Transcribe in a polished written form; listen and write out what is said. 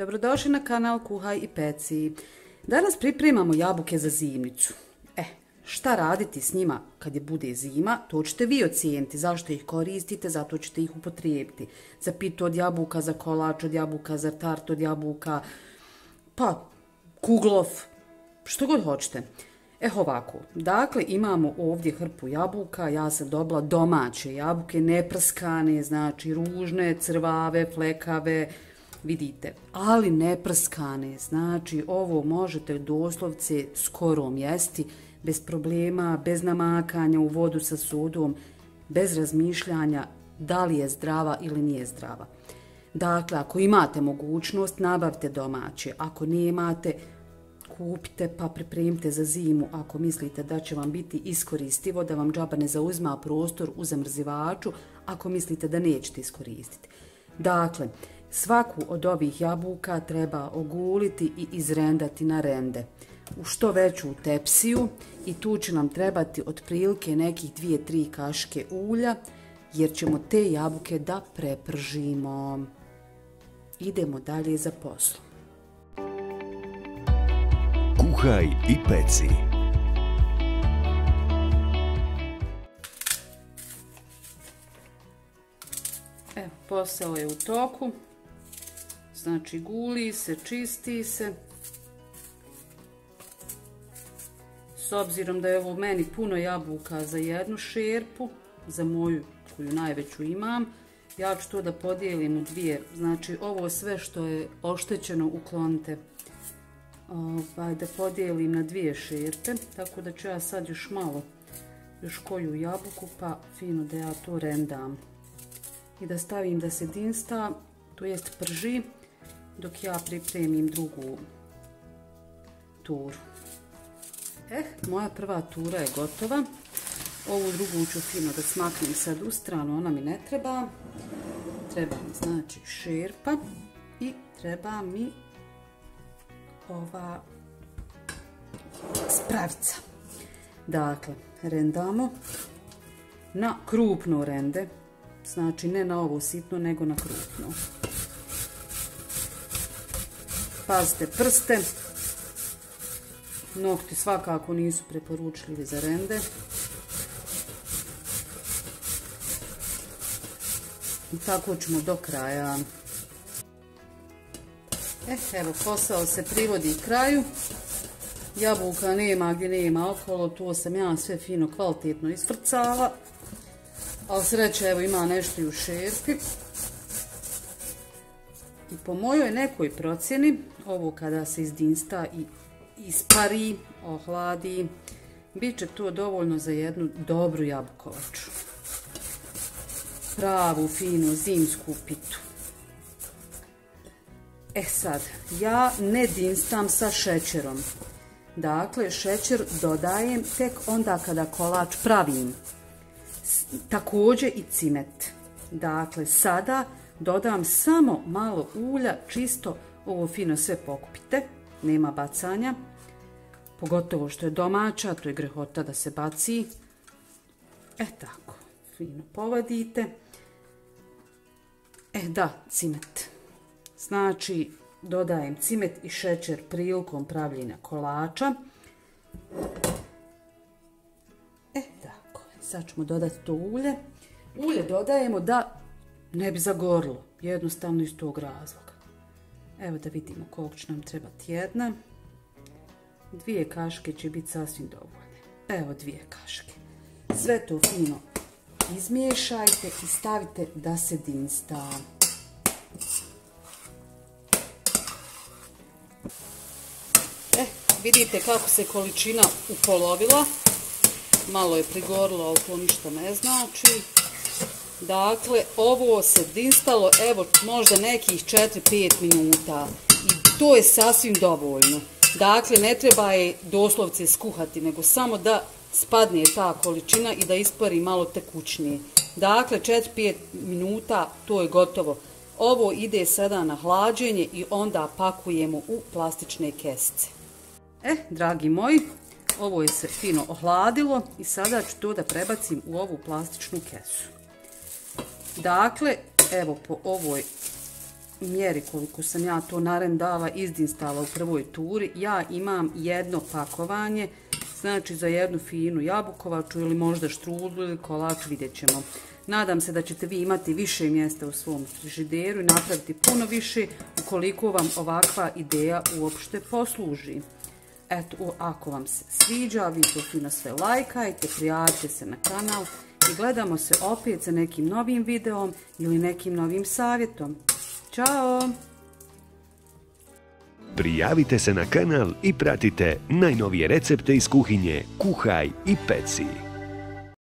Dobrodošli na kanal Kuhaj i peci. Danas pripremamo jabuke za zimnicu. Šta raditi s njima kad je bude zima, to ćete vi ocijeniti. Zašto ih koristite, zato ćete ih upotrijebiti. Za pitu od jabuka, za kolač od jabuka, za tart od jabuka, kuglov, što god hoćete. Ovako, dakle imamo ovdje hrpu jabuka, ja sam dobila domaće jabuke, neprskane, znači ružne, crvave, flekave, vidite, ali neprskane, znači ovo možete doslovce skoro jesti, bez problema, bez namakanja u vodu sa sodom, bez razmišljanja da li je zdrava ili nije zdrava. Dakle, ako imate mogućnost, nabavite domaće, ako nemate, kupite pa pripremite za zimu ako mislite da će vam biti iskoristivo, da vam džaba ne zauzima prostor u zamrzivaču, ako mislite da nećete iskoristiti. Dakle, svaku od ovih jabuka treba oguliti i izrendati na rende u što veću tepsiju i tu će nam trebati otprilike nekih 2-3 kašike ulja jer ćemo te jabuke da prepržimo. Idemo dalje za poslo. Kuhaj i peci. Posao je u toku. Znači guli se, čisti se. S obzirom da je ovo meni puno jabuka za jednu šerpu, za moju koju najveću imam, ja ću to da podijelim u dvije. Znači ovo sve što je oštećeno uklonite. Da podijelim na 2 šerpe, tako da ću ja sad još koju jabuku pa fino da ja to rendam i da stavim da se dinsta, to jest prži, dok ja pripremim drugu turu. Moja prva tura je gotova. Ovu drugu ću fino da smaknem sad u stranu, ona mi ne treba. Treba mi znači šerpa i treba mi ova spravica. Dakle, rendamo na krupno rende, znači ne na ovo sitno nego na krupno. Pazite prste, nokti svakako nisu preporučljivi za rende. I tako ćemo do kraja. Evo, posao se privodi kraju. Jabuka nema gdje nema okolo, to sam ja sve fino kvalitetno isfrcala. Ali sreće, evo ima nešto i u šerpi. I po mojoj nekoj procjeni, ovo kada se izdinsta i ispari, ohladi, bit će to dovoljno za jednu dobru jabukovaču. Pravu, finu, zimsku pitu. Sad, ja ne dinstam sa šećerom. Dakle, šećer dodajem tek onda kada kolač pravim. Također i cimet. Dakle, sada dodam samo malo ulja, čisto ovo fino sve pokupite. Nema bacanja. Pogotovo što je domaća, to je grehota da se baci. Tako, fino povadite. Cimet. Znači, dodajem cimet i šećer prilikom pravljenja kolača. Tako, sad ćemo dodati to ulje. Ulje dodajemo da ne bi zagorilo, jednostavno iz tog razloga. Evo da vidimo koliko će nam trebati jedna. 2 kašike će biti sasvim dovoljne. Evo 2 kašike. Sve to fino izmiješajte i stavite da se dinsta. Vidite kako se količina upolovila. Malo je prigorilo, ali to ništa ne znači. Dakle, ovo se dinstalo, evo, možda nekih 4-5 minuta. I to je sasvim dovoljno. Dakle, ne treba je doslovce skuhati, nego samo da spadne ta količina i da ispari malo tekućnije. Dakle, 4-5 minuta, to je gotovo. Ovo ide sada na hlađenje i onda pakujemo u plastične kesice. Dragi moji, ovo je se fino ohladilo i sada ću to da prebacim u ovu plastičnu kesu. Dakle, evo po ovoj mjeri koliko sam ja to narendala, izdinstala u prvoj turi, ja imam jedno pakovanje, znači za jednu finu jabukovaču ili možda štrudlu ili kolač, vidjet ćemo. Nadam se da ćete vi imati više mjesta u svom frižideru i napraviti puno više ukoliko vam ovakva ideja uopšte posluži. Eto, ako vam se sviđa, vi to fino sve lajkajte, prijavite se na kanal i gledamo se opet sa nekim novim videom ili nekim novim savjetom. Ćao! Prijavite se na kanal i pratite najnovije recepte iz kuhinje Kuhaj i peci.